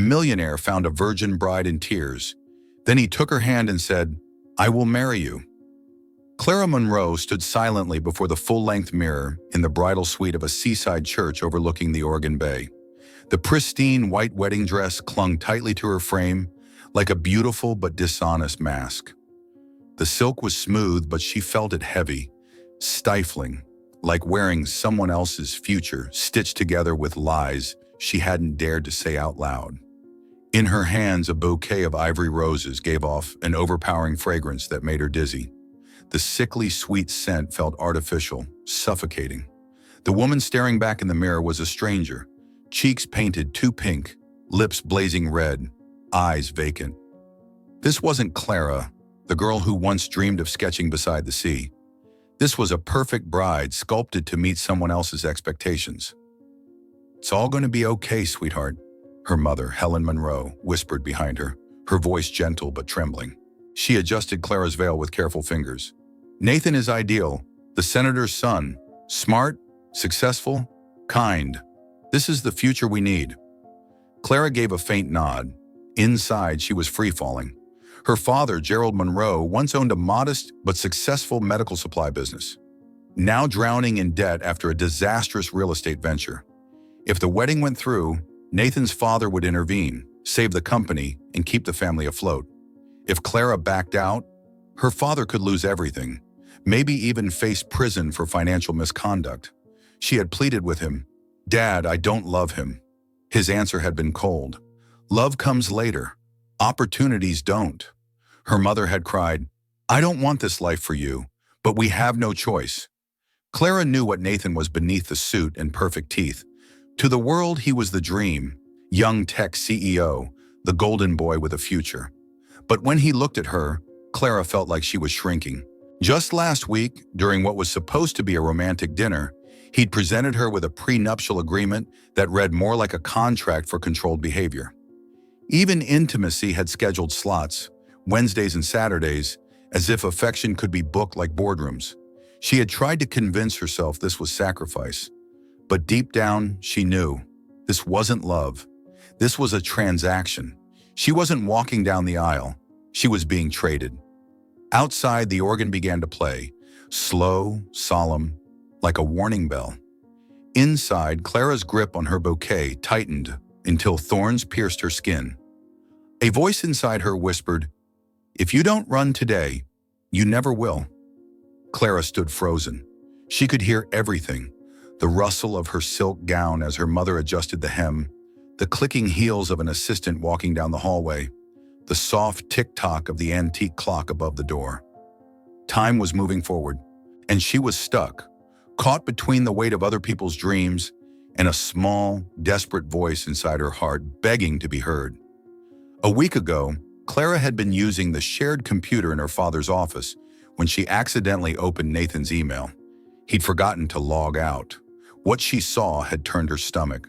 Millionaire found a virgin bride in tears. Then he took her hand and said, "I will marry you." Clara Monroe stood silently before the full-length mirror in the bridal suite of a seaside church overlooking the Oregon Bay. The pristine white wedding dress clung tightly to her frame, like a beautiful but dishonest mask. The silk was smooth, but she felt it heavy, stifling, like wearing someone else's future stitched together with lies she hadn't dared to say out loud. In her hands, a bouquet of ivory roses gave off an overpowering fragrance that made her dizzy. The sickly sweet scent felt artificial, suffocating. The woman staring back in the mirror was a stranger, cheeks painted too pink, lips blazing red, eyes vacant. This wasn't Clara, the girl who once dreamed of sketching beside the sea. This was a perfect bride sculpted to meet someone else's expectations. "It's all going to be okay, sweetheart," her mother, Helen Monroe, whispered behind her, her voice gentle but trembling. She adjusted Clara's veil with careful fingers. "Nathan is ideal, the senator's son, smart, successful, kind. This is the future we need." Clara gave a faint nod. Inside, she was free-falling. Her father, Gerald Monroe, once owned a modest but successful medical supply business, now drowning in debt after a disastrous real estate venture. If the wedding went through, Nathan's father would intervene, save the company, and keep the family afloat. If Clara backed out, her father could lose everything, maybe even face prison for financial misconduct. She had pleaded with him, "Dad, I don't love him." His answer had been cold. "Love comes later. Opportunities don't." Her mother had cried, "I don't want this life for you, but we have no choice." Clara knew what Nathan was beneath the suit and perfect teeth. To the world, he was the dream, young tech CEO, the golden boy with a future. But when he looked at her, Clara felt like she was shrinking. Just last week, during what was supposed to be a romantic dinner, he'd presented her with a prenuptial agreement that read more like a contract for controlled behavior. Even intimacy had scheduled slots, Wednesdays and Saturdays, as if affection could be booked like boardrooms. She had tried to convince herself this was sacrifice. But deep down, she knew this wasn't love. This was a transaction. She wasn't walking down the aisle. She was being traded. Outside, the organ began to play, slow, solemn, like a warning bell. Inside, Clara's grip on her bouquet tightened until thorns pierced her skin. A voice inside her whispered, "If you don't run today, you never will." Clara stood frozen. She could hear everything, the rustle of her silk gown as her mother adjusted the hem, the clicking heels of an assistant walking down the hallway, the soft tick-tock of the antique clock above the door. Time was moving forward, and she was stuck, caught between the weight of other people's dreams and a small, desperate voice inside her heart begging to be heard. A week ago, Clara had been using the shared computer in her father's office when she accidentally opened Nathan's email. He'd forgotten to log out. What she saw had turned her stomach.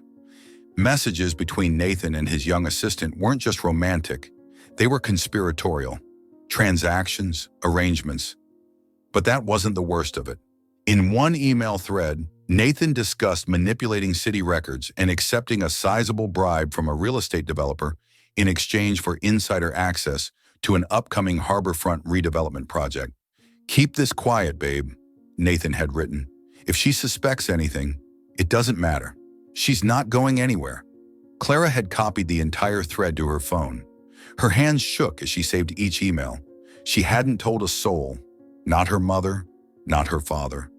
Messages between Nathan and his young assistant weren't just romantic. They were conspiratorial. Transactions, arrangements. But that wasn't the worst of it. In one email thread, Nathan discussed manipulating city records and accepting a sizable bribe from a real estate developer in exchange for insider access to an upcoming harborfront redevelopment project. "Keep this quiet, babe," Nathan had written. "If she suspects anything, it doesn't matter. She's not going anywhere." Clara had copied the entire thread to her phone. Her hands shook as she saved each email. She hadn't told a soul, not her mother, not her father,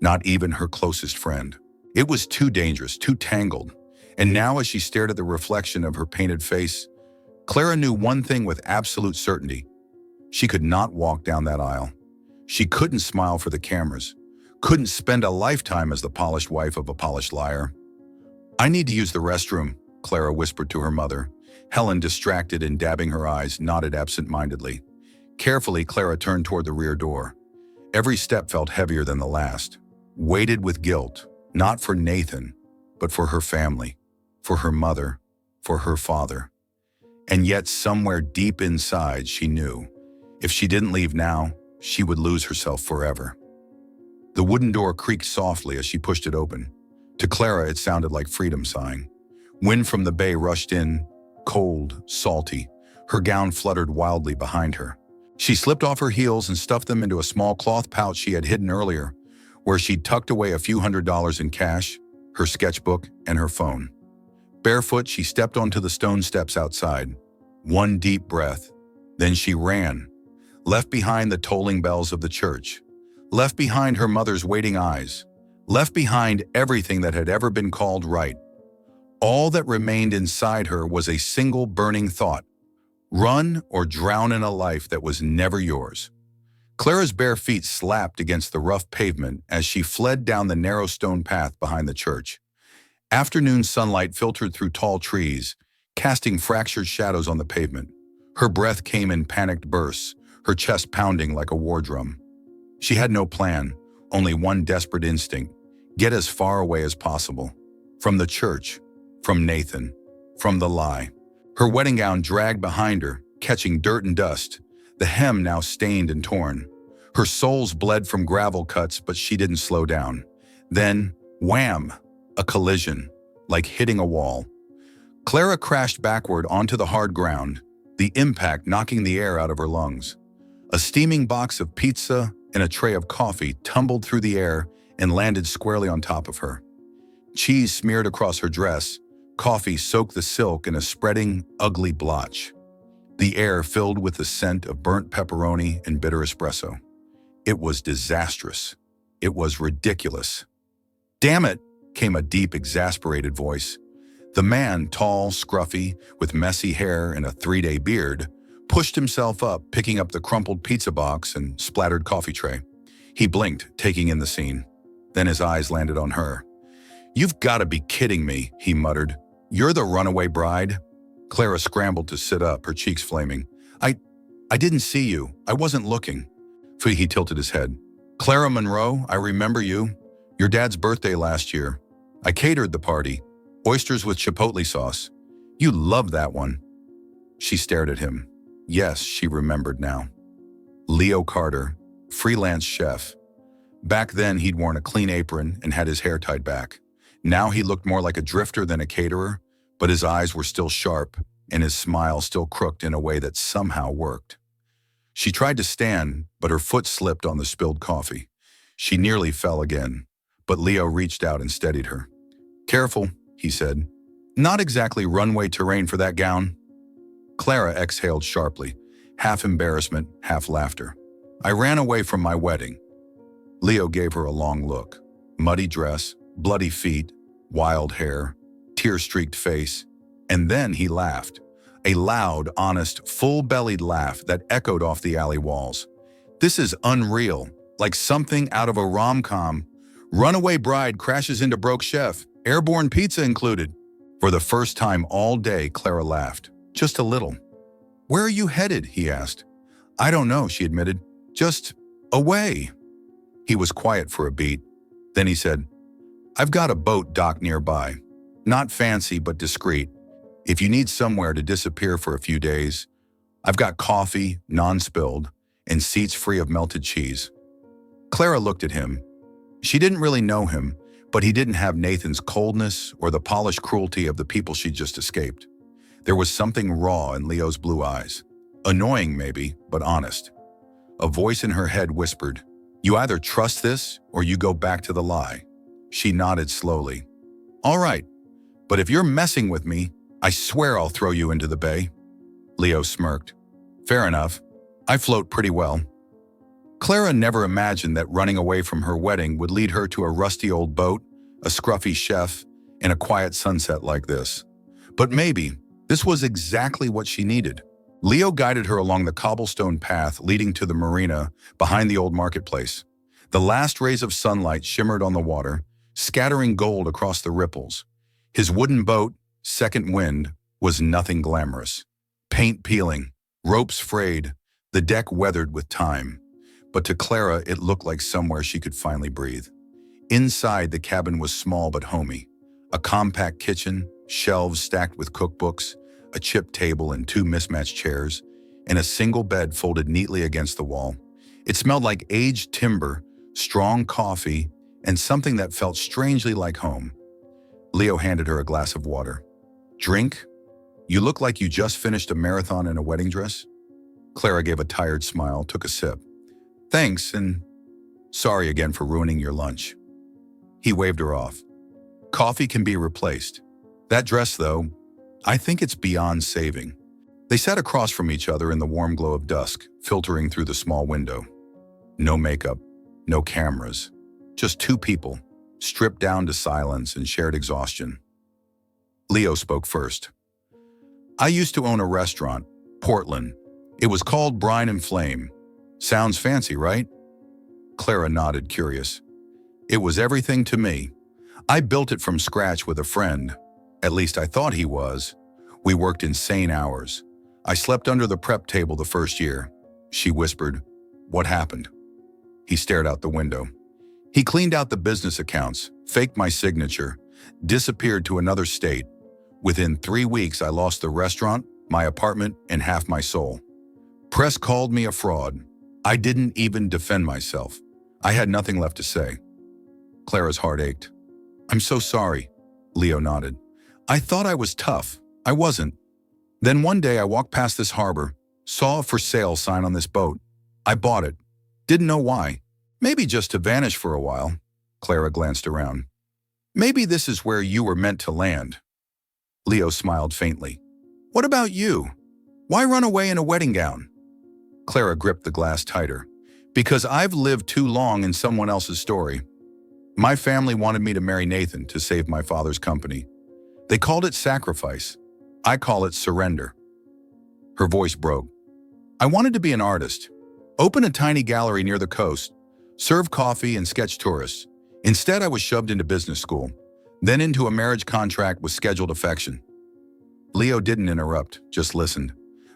not even her closest friend. It was too dangerous, too tangled. And now, as she stared at the reflection of her painted face, Clara knew one thing with absolute certainty. She could not walk down that aisle. She couldn't smile for the cameras, couldn't spend a lifetime as the polished wife of a polished liar. "I need to use the restroom," Clara whispered to her mother. Helen, distracted and dabbing her eyes, nodded absent-mindedly. Carefully, Clara turned toward the rear door. Every step felt heavier than the last, weighted with guilt, not for Nathan, but for her family, for her mother, for her father. And yet, somewhere deep inside, she knew, if she didn't leave now, she would lose herself forever. The wooden door creaked softly as she pushed it open. To Clara, it sounded like freedom sighing. Wind from the bay rushed in, cold, salty. Her gown fluttered wildly behind her. She slipped off her heels and stuffed them into a small cloth pouch she had hidden earlier, where she'd tucked away a few $100s in cash, her sketchbook, and her phone. Barefoot, she stepped onto the stone steps outside. One deep breath. Then she ran, left behind the tolling bells of the church, left behind her mother's waiting eyes, left behind everything that had ever been called right. All that remained inside her was a single burning thought: run or drown in a life that was never yours. Clara's bare feet slapped against the rough pavement as she fled down the narrow stone path behind the church. Afternoon sunlight filtered through tall trees, casting fractured shadows on the pavement. Her breath came in panicked bursts, her chest pounding like a war drum. She had no plan, only one desperate instinct: get as far away as possible. From the church, from Nathan, from the lie. Her wedding gown dragged behind her, catching dirt and dust, the hem now stained and torn. Her soles bled from gravel cuts, but she didn't slow down. Then, wham! A collision, like hitting a wall. Clara crashed backward onto the hard ground, the impact knocking the air out of her lungs. A steaming box of pizza and a tray of coffee tumbled through the air and landed squarely on top of her. Cheese smeared across her dress, coffee soaked the silk in a spreading, ugly blotch. The air filled with the scent of burnt pepperoni and bitter espresso. It was disastrous. It was ridiculous. "Damn it," came a deep, exasperated voice. The man, tall, scruffy, with messy hair and a 3-day beard, pushed himself up, picking up the crumpled pizza box and splattered coffee tray. He blinked, taking in the scene. Then his eyes landed on her. "You've got to be kidding me," he muttered. "You're the runaway bride?" Clara scrambled to sit up, her cheeks flaming. I didn't see you. I wasn't looking." He tilted his head. "Clara Monroe, I remember you. Your dad's birthday last year. I catered the party. Oysters with chipotle sauce. You loved that one." She stared at him. Yes, she remembered now. Leo Carter, freelance chef. Back then, he'd worn a clean apron and had his hair tied back. Now he looked more like a drifter than a caterer, but his eyes were still sharp and his smile still crooked in a way that somehow worked. She tried to stand, but her foot slipped on the spilled coffee. She nearly fell again, but Leo reached out and steadied her. "Careful," he said. "Not exactly runway terrain for that gown." Clara exhaled sharply, half embarrassment, half laughter. "I ran away from my wedding." Leo gave her a long look. Muddy dress, bloody feet, wild hair, tear-streaked face. And then he laughed. A loud, honest, full-bellied laugh that echoed off the alley walls. "This is unreal, like something out of a rom-com. Runaway bride crashes into broke chef, airborne pizza included." For the first time all day, Clara laughed. Just a little. "Where are you headed?" he asked. "I don't know," she admitted. "Just away." He was quiet for a beat. Then he said, "I've got a boat docked nearby. Not fancy, but discreet. If you need somewhere to disappear for a few days, I've got coffee, non-spilled, and seats free of melted cheese." Clara looked at him. She didn't really know him, but he didn't have Nathan's coldness or the polished cruelty of the people she'd just escaped. There was something raw in Leo's blue eyes. Annoying maybe, but honest. A voice in her head whispered, "You either trust this or you go back to the lie." She nodded slowly. "All right, but if you're messing with me, I swear I'll throw you into the bay." Leo smirked. "Fair enough. I float pretty well." Clara never imagined that running away from her wedding would lead her to a rusty old boat, a scruffy chef, and a quiet sunset like this. But maybe this was exactly what she needed. Leo guided her along the cobblestone path leading to the marina behind the old marketplace. The last rays of sunlight shimmered on the water, scattering gold across the ripples. His wooden boat, Second Wind, was nothing glamorous. Paint peeling, ropes frayed, the deck weathered with time. But to Clara, it looked like somewhere she could finally breathe. Inside, the cabin was small but homey. A compact kitchen, shelves stacked with cookbooks, a chipped table and 2 mismatched chairs, and a single bed folded neatly against the wall. It smelled like aged timber, strong coffee, and something that felt strangely like home. Leo handed her a glass of water. "Drink?" You look like you just finished a marathon in a wedding dress." Clara gave a tired smile, took a sip. "Thanks, and sorry again for ruining your lunch." He waved her off. "Coffee can be replaced. That dress, though, I think it's beyond saving." They sat across from each other in the warm glow of dusk, filtering through the small window. No makeup, no cameras, just two people, stripped down to silence and shared exhaustion. Leo spoke first. "I used to own a restaurant, Portland. It was called Brine and Flame. Sounds fancy, right?" Clara nodded, curious. "It was everything to me. I built it from scratch with a friend. At least I thought he was. We worked insane hours. I slept under the prep table the first year." She whispered, "What happened?" He stared out the window. "He cleaned out the business accounts, faked my signature, disappeared to another state. Within 3 weeks, I lost the restaurant, my apartment, and half my soul. Press called me a fraud. I didn't even defend myself. I had nothing left to say." Clara's heart ached. "I'm so sorry," Leo nodded. "I thought I was tough. I wasn't. Then one day I walked past this harbor, saw a for sale sign on this boat. I bought it. Didn't know why. Maybe just to vanish for a while." Clara glanced around. "Maybe this is where you were meant to land." Leo smiled faintly. "What about you? Why run away in a wedding gown?" Clara gripped the glass tighter. "Because I've lived too long in someone else's story. My family wanted me to marry Nathan to save my father's company. They called it sacrifice. I call it surrender." Her voice broke. "I wanted to be an artist. Open a tiny gallery near the coast. Serve coffee and sketch tourists. Instead, I was shoved into business school. Then into a marriage contract with scheduled affection." Leo didn't interrupt, just listened.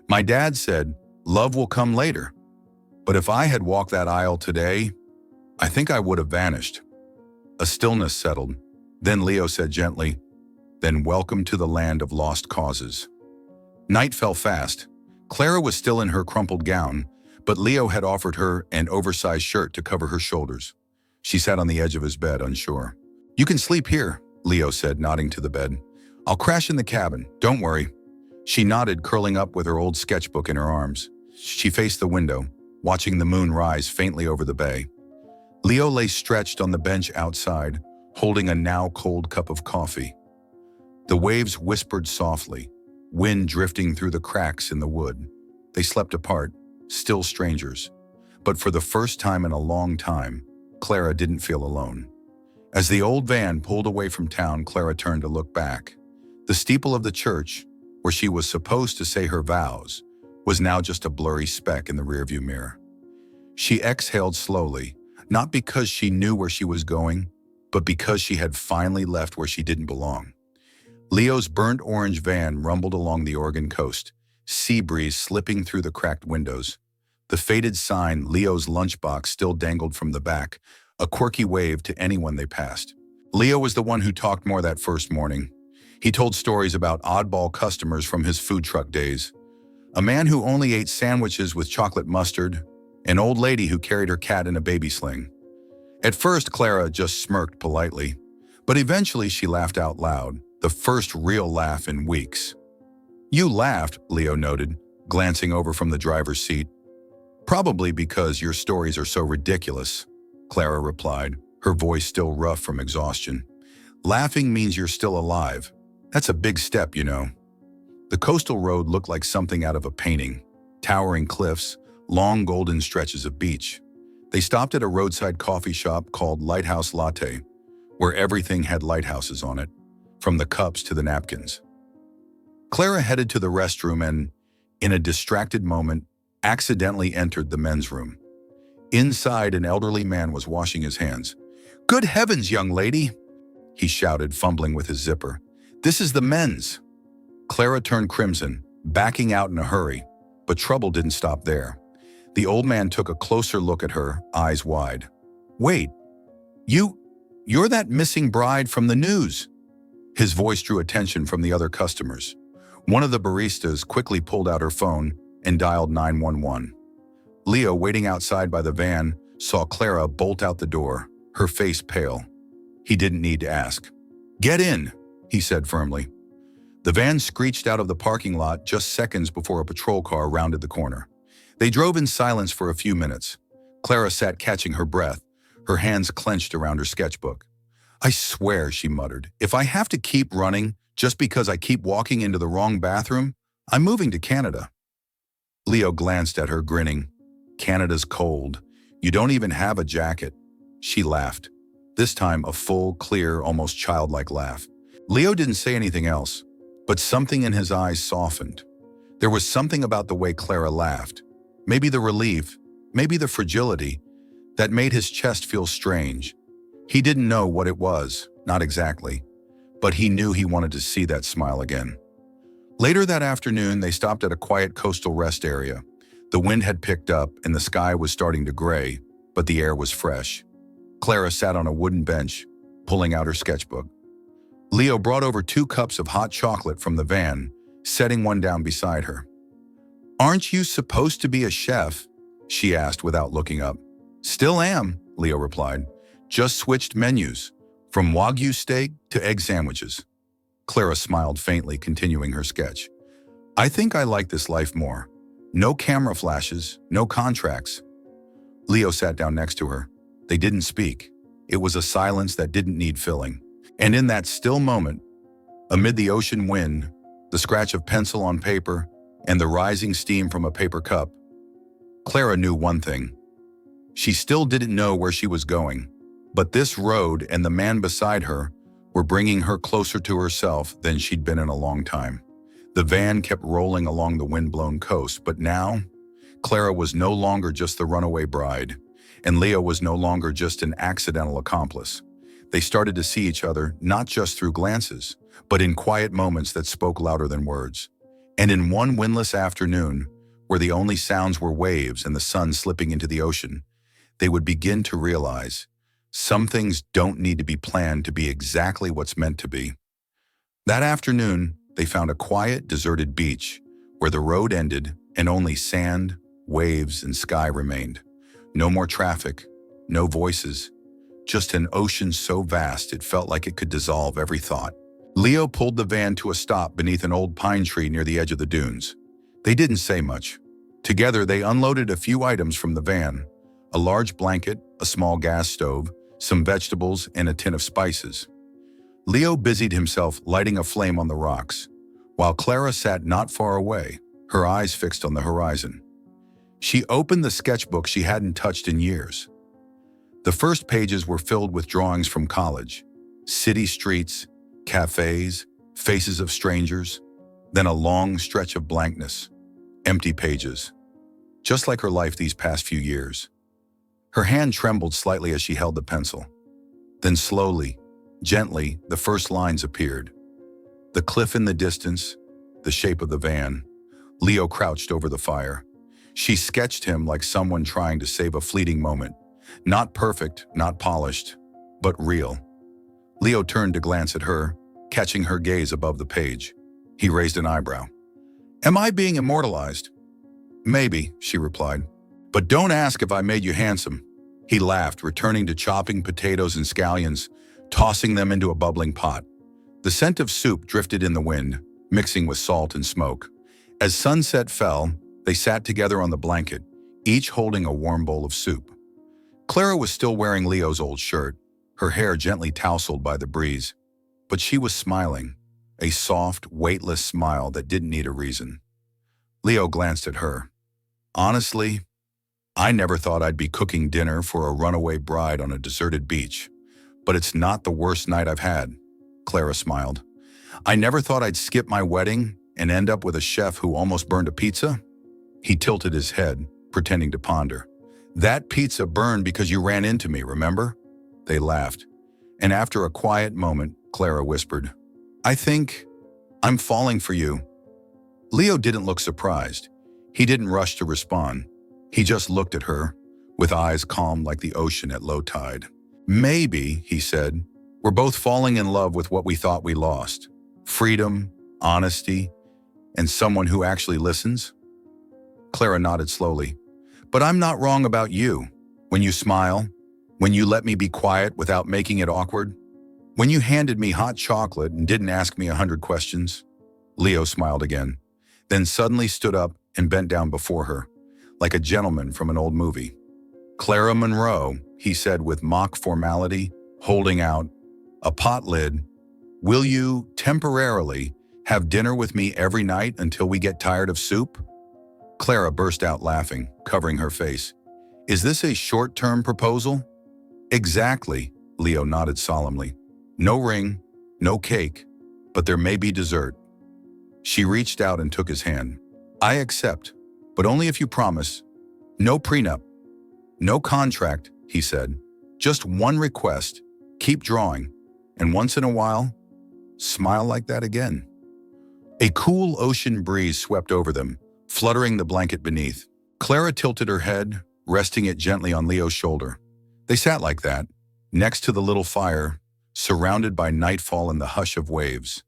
"My dad said, 'Love will come later.' But if I had walked that aisle today, I think I would have vanished." A stillness settled. Then Leo said gently, "Then welcome to the land of lost causes." Night fell fast. Clara was still in her crumpled gown, but Leo had offered her an oversized shirt to cover her shoulders. She sat on the edge of his bed, unsure. "You can sleep here," Leo said, nodding to the bed. "I'll crash in the cabin, don't worry." She nodded, curling up with her old sketchbook in her arms. She faced the window, watching the moon rise faintly over the bay. Leo lay stretched on the bench outside, holding a now cold cup of coffee. The waves whispered softly, wind drifting through the cracks in the wood. They slept apart, still strangers. But for the first time in a long time, Clara didn't feel alone. As the old van pulled away from town, Clara turned to look back. The steeple of the church, where she was supposed to say her vows, was now just a blurry speck in the rearview mirror. She exhaled slowly, not because she knew where she was going, but because she had finally left where she didn't belong. Leo's burnt orange van rumbled along the Oregon coast, sea breeze slipping through the cracked windows. The faded sign, Leo's lunchbox, still dangled from the back, a quirky wave to anyone they passed. Leo was the one who talked more that first morning. He told stories about oddball customers from his food truck days. A man who only ate sandwiches with chocolate mustard, an old lady who carried her cat in a baby sling. At first, Clara just smirked politely, but eventually she laughed out loud, the first real laugh in weeks. "You laughed," Leo noted, glancing over from the driver's seat. "Probably because your stories are so ridiculous," Clara replied, her voice still rough from exhaustion. "Laughing means you're still alive. That's a big step, you know." The coastal road looked like something out of a painting. Towering cliffs, long golden stretches of beach. They stopped at a roadside coffee shop called Lighthouse Latte, where everything had lighthouses on it, from the cups to the napkins. Clara headed to the restroom and, in a distracted moment, accidentally entered the men's room. Inside, an elderly man was washing his hands. "Good heavens, young lady!" he shouted, fumbling with his zipper. "This is the men's." Clara turned crimson, backing out in a hurry, but trouble didn't stop there. The old man took a closer look at her, eyes wide. "Wait, you're that missing bride from the news." His voice drew attention from the other customers. One of the baristas quickly pulled out her phone and dialed 911. Leo, waiting outside by the van, saw Clara bolt out the door, her face pale. He didn't need to ask. "Get in," he said firmly. The van screeched out of the parking lot just seconds before a patrol car rounded the corner. They drove in silence for a few minutes. Clara sat catching her breath, her hands clenched around her sketchbook. "I swear," she muttered, "if I have to keep running just because I keep walking into the wrong bathroom, I'm moving to Canada." Leo glanced at her, grinning. "Canada's cold. You don't even have a jacket." She laughed, this time a full, clear, almost childlike laugh. Leo didn't say anything else, but something in his eyes softened. There was something about the way Clara laughed, maybe the relief, maybe the fragility, that made his chest feel strange. He didn't know what it was, not exactly, but he knew he wanted to see that smile again. Later that afternoon, they stopped at a quiet coastal rest area. The wind had picked up and the sky was starting to gray, but the air was fresh. Clara sat on a wooden bench, pulling out her sketchbook. Leo brought over 2 cups of hot chocolate from the van, setting one down beside her. "Aren't you supposed to be a chef?" she asked without looking up. "Still am," Leo replied. "Just switched menus, from Wagyu steak to egg sandwiches." Clara smiled faintly, continuing her sketch. "I think I like this life more. No camera flashes, no contracts." Leo sat down next to her. They didn't speak. It was a silence that didn't need filling. And in that still moment, amid the ocean wind, the scratch of pencil on paper, and the rising steam from a paper cup, Clara knew one thing. She still didn't know where she was going, but this road and the man beside her were bringing her closer to herself than she'd been in a long time. The van kept rolling along the wind-blown coast, but now, Clara was no longer just the runaway bride, and Leo was no longer just an accidental accomplice. They started to see each other not just through glances, but in quiet moments that spoke louder than words. And in one windless afternoon, where the only sounds were waves and the sun slipping into the ocean, they would begin to realize some things don't need to be planned to be exactly what's meant to be. That afternoon, they found a quiet, deserted beach where the road ended and only sand, waves, and sky remained. No more traffic, no voices, just an ocean so vast it felt like it could dissolve every thought. Leo pulled the van to a stop beneath an old pine tree near the edge of the dunes. They didn't say much. Together, they unloaded a few items from the van: a large blanket, a small gas stove, some vegetables, and a tin of spices. Leo busied himself lighting a flame on the rocks, while Clara sat not far away, her eyes fixed on the horizon. She opened the sketchbook she hadn't touched in years. The first pages were filled with drawings from college, city streets, cafes, faces of strangers, then a long stretch of blankness, empty pages, just like her life these past few years. Her hand trembled slightly as she held the pencil. Then slowly, gently, the first lines appeared. The cliff in the distance, the shape of the van. Leo crouched over the fire. She sketched him like someone trying to save a fleeting moment. Not perfect, not polished, but real. Leo turned to glance at her, catching her gaze above the page. He raised an eyebrow. "Am I being immortalized?" "Maybe," she replied. "But don't ask if I made you handsome." He laughed, returning to chopping potatoes and scallions, tossing them into a bubbling pot. The scent of soup drifted in the wind, mixing with salt and smoke. As sunset fell, they sat together on the blanket, each holding a warm bowl of soup. Clara was still wearing Leo's old shirt, her hair gently tousled by the breeze. But she was smiling, a soft, weightless smile that didn't need a reason. Leo glanced at her. "Honestly, I never thought I'd be cooking dinner for a runaway bride on a deserted beach. But it's not the worst night I've had," Clara smiled. "I never thought I'd skip my wedding and end up with a chef who almost burned a pizza." He tilted his head, pretending to ponder. "That pizza burned because you ran into me, remember?" They laughed. And after a quiet moment, Clara whispered, "I think I'm falling for you." Leo didn't look surprised. He didn't rush to respond. He just looked at her, with eyes calm like the ocean at low tide. "Maybe," he said, "we're both falling in love with what we thought we lost. Freedom, honesty, and someone who actually listens." Clara nodded slowly. "But I'm not wrong about you. When you smile, when you let me be quiet without making it awkward, when you handed me hot chocolate and didn't ask me 100 questions." Leo smiled again, then suddenly stood up and bent down before her, like a gentleman from an old movie. "Clara Monroe," he said with mock formality, holding out a pot lid, "will you, temporarily, have dinner with me every night until we get tired of soup?" Clara burst out laughing, covering her face. "Is this a short-term proposal?" "Exactly," Leo nodded solemnly. "No ring, no cake, but there may be dessert." She reached out and took his hand. "I accept, but only if you promise. No prenup, no contract," he said. "Just one request. Keep drawing, and once in a while, smile like that again." A cool ocean breeze swept over them, fluttering the blanket beneath. Clara tilted her head, resting it gently on Leo's shoulder. They sat like that, next to the little fire, surrounded by nightfall and the hush of waves.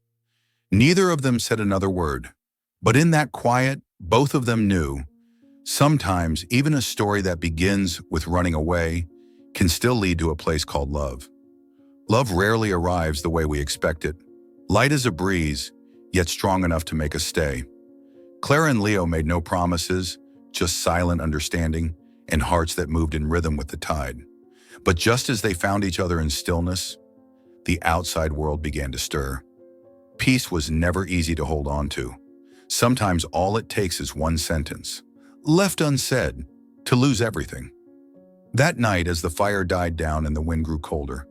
Neither of them said another word, but in that quiet, both of them knew, sometimes even a story that begins with running away can still lead to a place called love. Love rarely arrives the way we expect it, light as a breeze, yet strong enough to make us stay. Clara and Leo made no promises, just silent understanding and hearts that moved in rhythm with the tide. But just as they found each other in stillness, the outside world began to stir. Peace was never easy to hold on to. Sometimes all it takes is one sentence, left unsaid, to lose everything. That night, as the fire died down and the wind grew colder,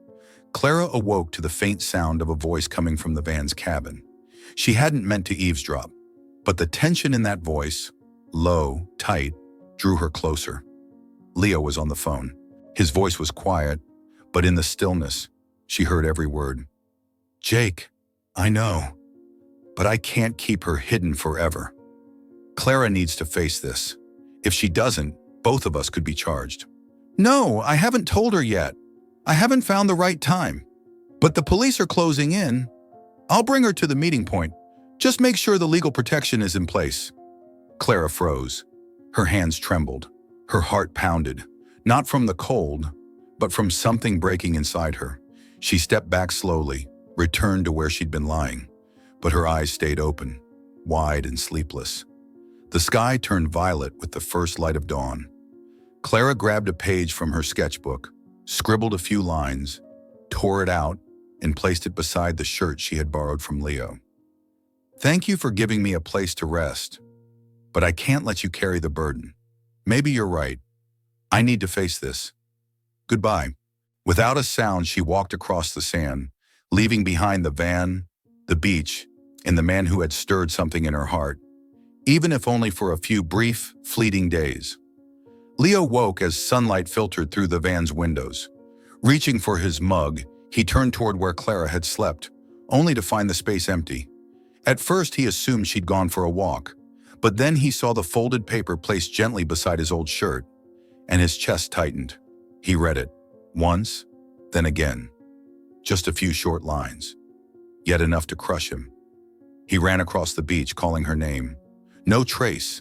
Clara awoke to the faint sound of a voice coming from the van's cabin. She hadn't meant to eavesdrop, but the tension in that voice, low, tight, drew her closer. Leo was on the phone. His voice was quiet, but in the stillness, she heard every word. "Jake, I know, but I can't keep her hidden forever. Clara needs to face this. If she doesn't, both of us could be charged." "No, I haven't told her yet. I haven't found the right time. But the police are closing in. I'll bring her to the meeting point. Just make sure the legal protection is in place." Clara froze. Her hands trembled. Her heart pounded, not from the cold, but from something breaking inside her. She stepped back slowly, returned to where she'd been lying, but her eyes stayed open, wide and sleepless. The sky turned violet with the first light of dawn. Clara grabbed a page from her sketchbook, scribbled a few lines, tore it out, and placed it beside the shirt she had borrowed from Leo. "Thank you for giving me a place to rest, but I can't let you carry the burden. Maybe you're right. I need to face this. Goodbye." Without a sound, she walked across the sand, leaving behind the van, the beach, and the man who had stirred something in her heart, even if only for a few brief, fleeting days. Leo woke as sunlight filtered through the van's windows. Reaching for his mug, he turned toward where Clara had slept, only to find the space empty. At first, he assumed she'd gone for a walk, but then he saw the folded paper placed gently beside his old shirt, and his chest tightened. He read it, once, then again. Just a few short lines, yet enough to crush him. He ran across the beach, calling her name. No trace.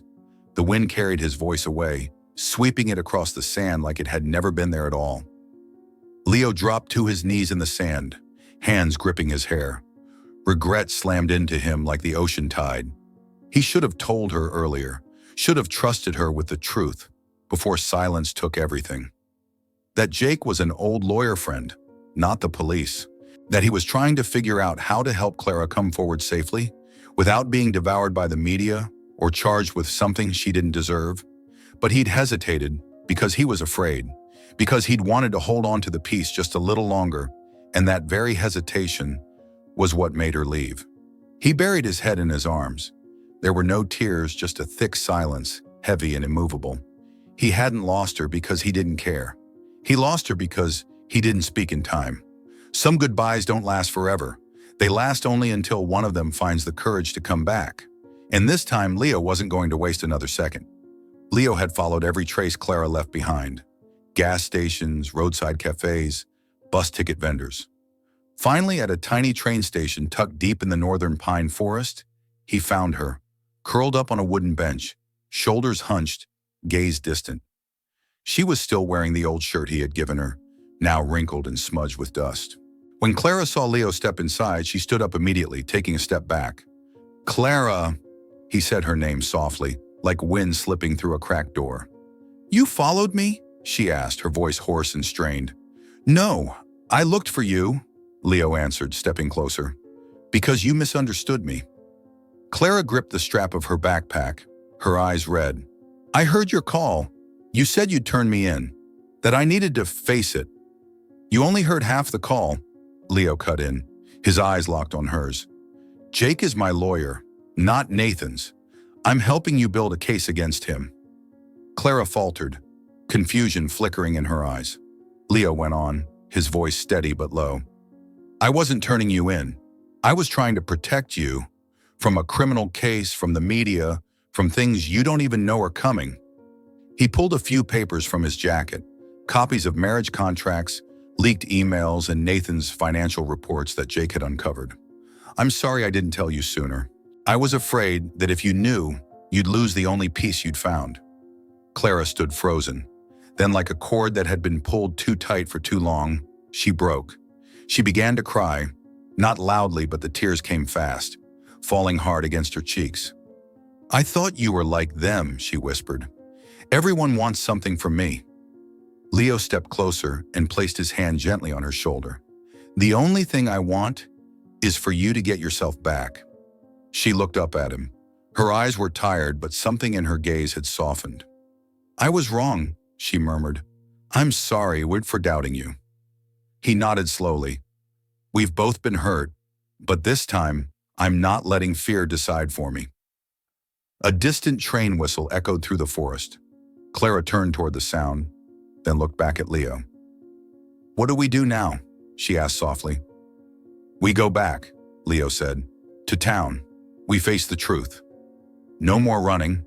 The wind carried his voice away, sweeping it across the sand like it had never been there at all. Leo dropped to his knees in the sand, hands gripping his hair. Regret slammed into him like the ocean tide. He should have told her earlier, should have trusted her with the truth, before silence took everything. That Jake was an old lawyer friend, not the police. That he was trying to figure out how to help Clara come forward safely, without being devoured by the media or charged with something she didn't deserve. But he'd hesitated because he was afraid, because he'd wanted to hold on to the peace just a little longer, and that very hesitation was what made her leave. He buried his head in his arms. There were no tears, just a thick silence, heavy and immovable. He hadn't lost her because he didn't care. He lost her because he didn't speak in time. Some goodbyes don't last forever. They last only until one of them finds the courage to come back. And this time, Leo wasn't going to waste another second. Leo had followed every trace Clara left behind. Gas stations, roadside cafes, bus ticket vendors. Finally, at a tiny train station tucked deep in the northern pine forest, he found her, curled up on a wooden bench, shoulders hunched, gaze distant. She was still wearing the old shirt he had given her, now wrinkled and smudged with dust. When Clara saw Leo step inside, she stood up immediately, taking a step back. Clara, he said her name softly, like wind slipping through a cracked door. You followed me? She asked, her voice hoarse and strained. No, I looked for you, Leo answered, stepping closer. Because you misunderstood me. Clara gripped the strap of her backpack, her eyes red. I heard your call. You said you'd turn me in, that I needed to face it. You only heard half the call, Leo cut in, his eyes locked on hers. Jake is my lawyer, not Nathan's. I'm helping you build a case against him. Clara faltered, confusion flickering in her eyes. Leo went on, his voice steady but low. I wasn't turning you in. I was trying to protect you from a criminal case, from the media, from things you don't even know are coming. He pulled a few papers from his jacket, copies of marriage contracts, leaked emails, and Nathan's financial reports that Jake had uncovered. I'm sorry I didn't tell you sooner. I was afraid that if you knew, you'd lose the only piece you'd found. Clara stood frozen. Then, like a cord that had been pulled too tight for too long, she broke. She began to cry, not loudly, but the tears came fast, falling hard against her cheeks. I thought you were like them, she whispered. Everyone wants something from me. Leo stepped closer and placed his hand gently on her shoulder. The only thing I want is for you to get yourself back. She looked up at him. Her eyes were tired, but something in her gaze had softened. I was wrong, she murmured. I'm sorry for doubting you. He nodded slowly. We've both been hurt, but this time, I'm not letting fear decide for me. A distant train whistle echoed through the forest. Clara turned toward the sound, then looked back at Leo. What do we do now? She asked softly. We go back, Leo said. To town. We face the truth. No more running.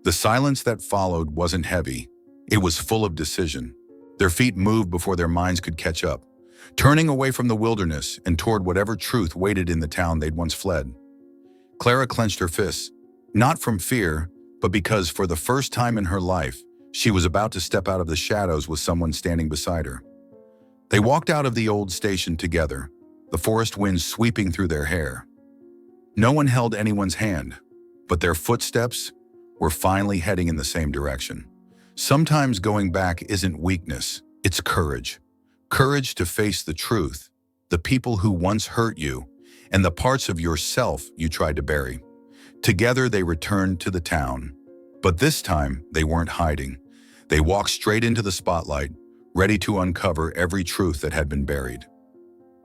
The silence that followed wasn't heavy. It was full of decision. Their feet moved before their minds could catch up, turning away from the wilderness and toward whatever truth waited in the town they'd once fled. Clara clenched her fists, not from fear, but because for the first time in her life, she was about to step out of the shadows with someone standing beside her. They walked out of the old station together, the forest wind sweeping through their hair. No one held anyone's hand, but their footsteps were finally heading in the same direction. Sometimes going back isn't weakness, it's courage. Courage to face the truth, the people who once hurt you, and the parts of yourself you tried to bury. Together they returned to the town. But this time, they weren't hiding. They walked straight into the spotlight, ready to uncover every truth that had been buried.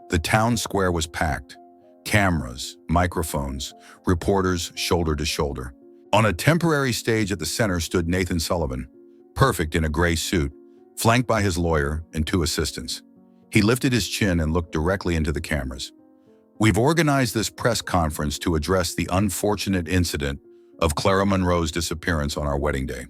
The town square was packed. Cameras, microphones, reporters shoulder to shoulder. On a temporary stage at the center stood Nathan Sullivan, perfect in a gray suit, flanked by his lawyer and two assistants. He lifted his chin and looked directly into the cameras. We've organized this press conference to address the unfortunate incident of Clara Monroe's disappearance on our wedding day.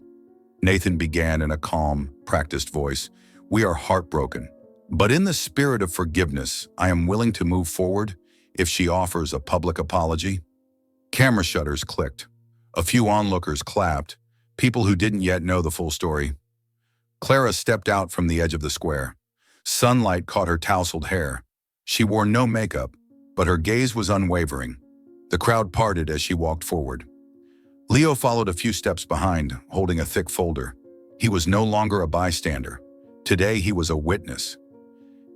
Nathan began in a calm, practiced voice. We are heartbroken, but in the spirit of forgiveness, I am willing to move forward if she offers a public apology. Camera shutters clicked. A few onlookers clapped, people who didn't yet know the full story. Clara stepped out from the edge of the square. Sunlight caught her tousled hair. She wore no makeup, but her gaze was unwavering. The crowd parted as she walked forward. Leo followed a few steps behind, holding a thick folder. He was no longer a bystander. Today he was a witness.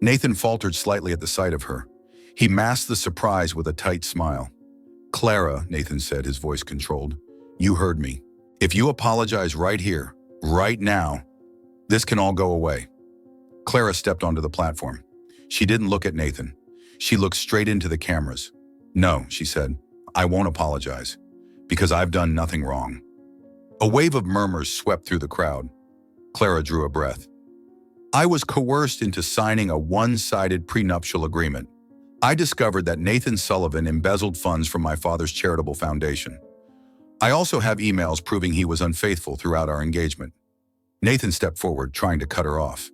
Nathan faltered slightly at the sight of her. He masked the surprise with a tight smile. Clara, Nathan said, his voice controlled, you heard me. If you apologize right here, right now, this can all go away. Clara stepped onto the platform. She didn't look at Nathan. She looked straight into the cameras. No, she said, I won't apologize, because I've done nothing wrong. A wave of murmurs swept through the crowd. Clara drew a breath. I was coerced into signing a one-sided prenuptial agreement. I discovered that Nathan Sullivan embezzled funds from my father's charitable foundation. I also have emails proving he was unfaithful throughout our engagement. Nathan stepped forward, trying to cut her off.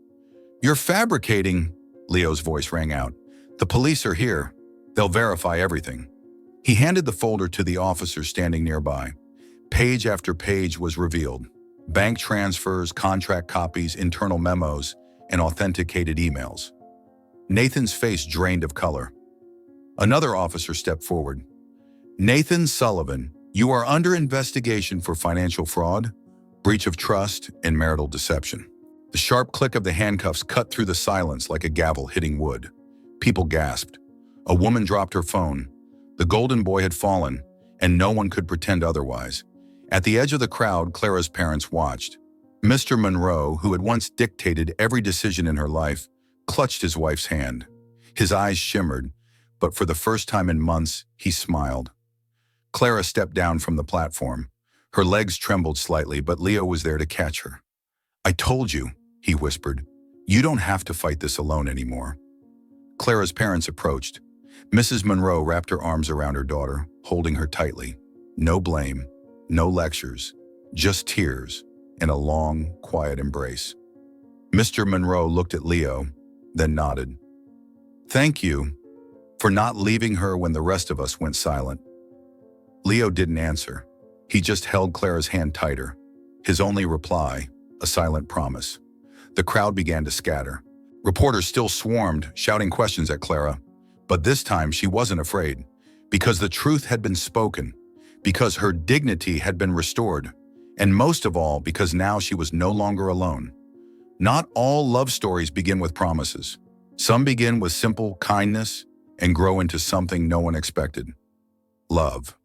You're fabricating, Leo's voice rang out. The police are here. They'll verify everything. He handed the folder to the officer standing nearby. Page after page was revealed. Bank transfers, contract copies, internal memos, and authenticated emails. Nathan's face drained of color. Another officer stepped forward. Nathan Sullivan, you are under investigation for financial fraud, breach of trust, and marital deception. The sharp click of the handcuffs cut through the silence like a gavel hitting wood. People gasped. A woman dropped her phone. The golden boy had fallen, and no one could pretend otherwise. At the edge of the crowd, Clara's parents watched. Mr. Monroe, who had once dictated every decision in her life, clutched his wife's hand. His eyes shimmered, but for the first time in months, he smiled. Clara stepped down from the platform. Her legs trembled slightly, but Leo was there to catch her. "I told you," he whispered. "You don't have to fight this alone anymore." Clara's parents approached. Mrs. Monroe wrapped her arms around her daughter, holding her tightly. No blame, no lectures, just tears and a long, quiet embrace. Mr. Monroe looked at Leo, then nodded. "Thank you for not leaving her when the rest of us went silent." Leo didn't answer. He just held Clara's hand tighter. His only reply, a silent promise. The crowd began to scatter. Reporters still swarmed, shouting questions at Clara. But this time she wasn't afraid, because the truth had been spoken, because her dignity had been restored, and most of all, because now she was no longer alone. Not all love stories begin with promises. Some begin with simple kindness and grow into something no one expected. Love.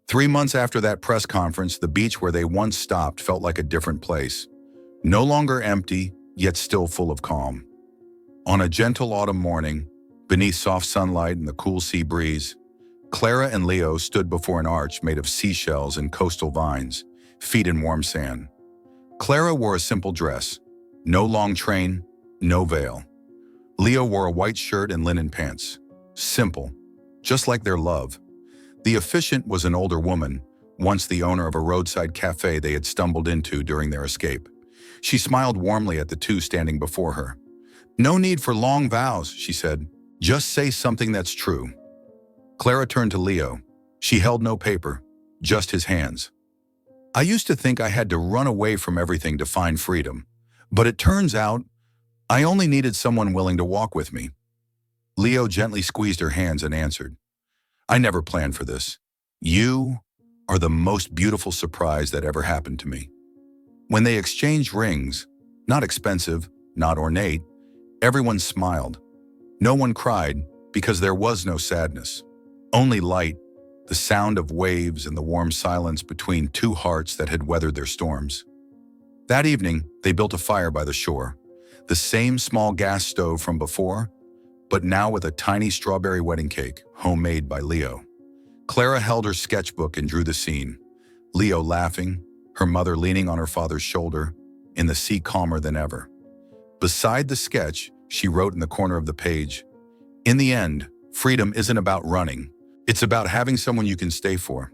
3 months after that press conference, the beach where they once stopped felt like a different place. No longer empty, yet still full of calm. On a gentle autumn morning, beneath soft sunlight and the cool sea breeze, Clara and Leo stood before an arch made of seashells and coastal vines, feet in warm sand. Clara wore a simple dress, no long train, no veil. Leo wore a white shirt and linen pants. Simple, just like their love. The officiant was an older woman, once the owner of a roadside cafe they had stumbled into during their escape. She smiled warmly at the two standing before her. "No need for long vows," she said. "Just say something that's true." Clara turned to Leo. She held no paper, just his hands. "I used to think I had to run away from everything to find freedom, but it turns out I only needed someone willing to walk with me." Leo gently squeezed her hands and answered, "I never planned for this. You are the most beautiful surprise that ever happened to me." When they exchanged rings, not expensive, not ornate, everyone smiled. No one cried because there was no sadness. Only light, the sound of waves and the warm silence between two hearts that had weathered their storms. That evening, they built a fire by the shore. The same small gas stove from before, but now with a tiny strawberry wedding cake, homemade by Leo. Clara held her sketchbook and drew the scene. Leo laughing, her mother leaning on her father's shoulder, in the sea calmer than ever. Beside the sketch, she wrote in the corner of the page, "In the end, freedom isn't about running. It's about having someone you can stay for."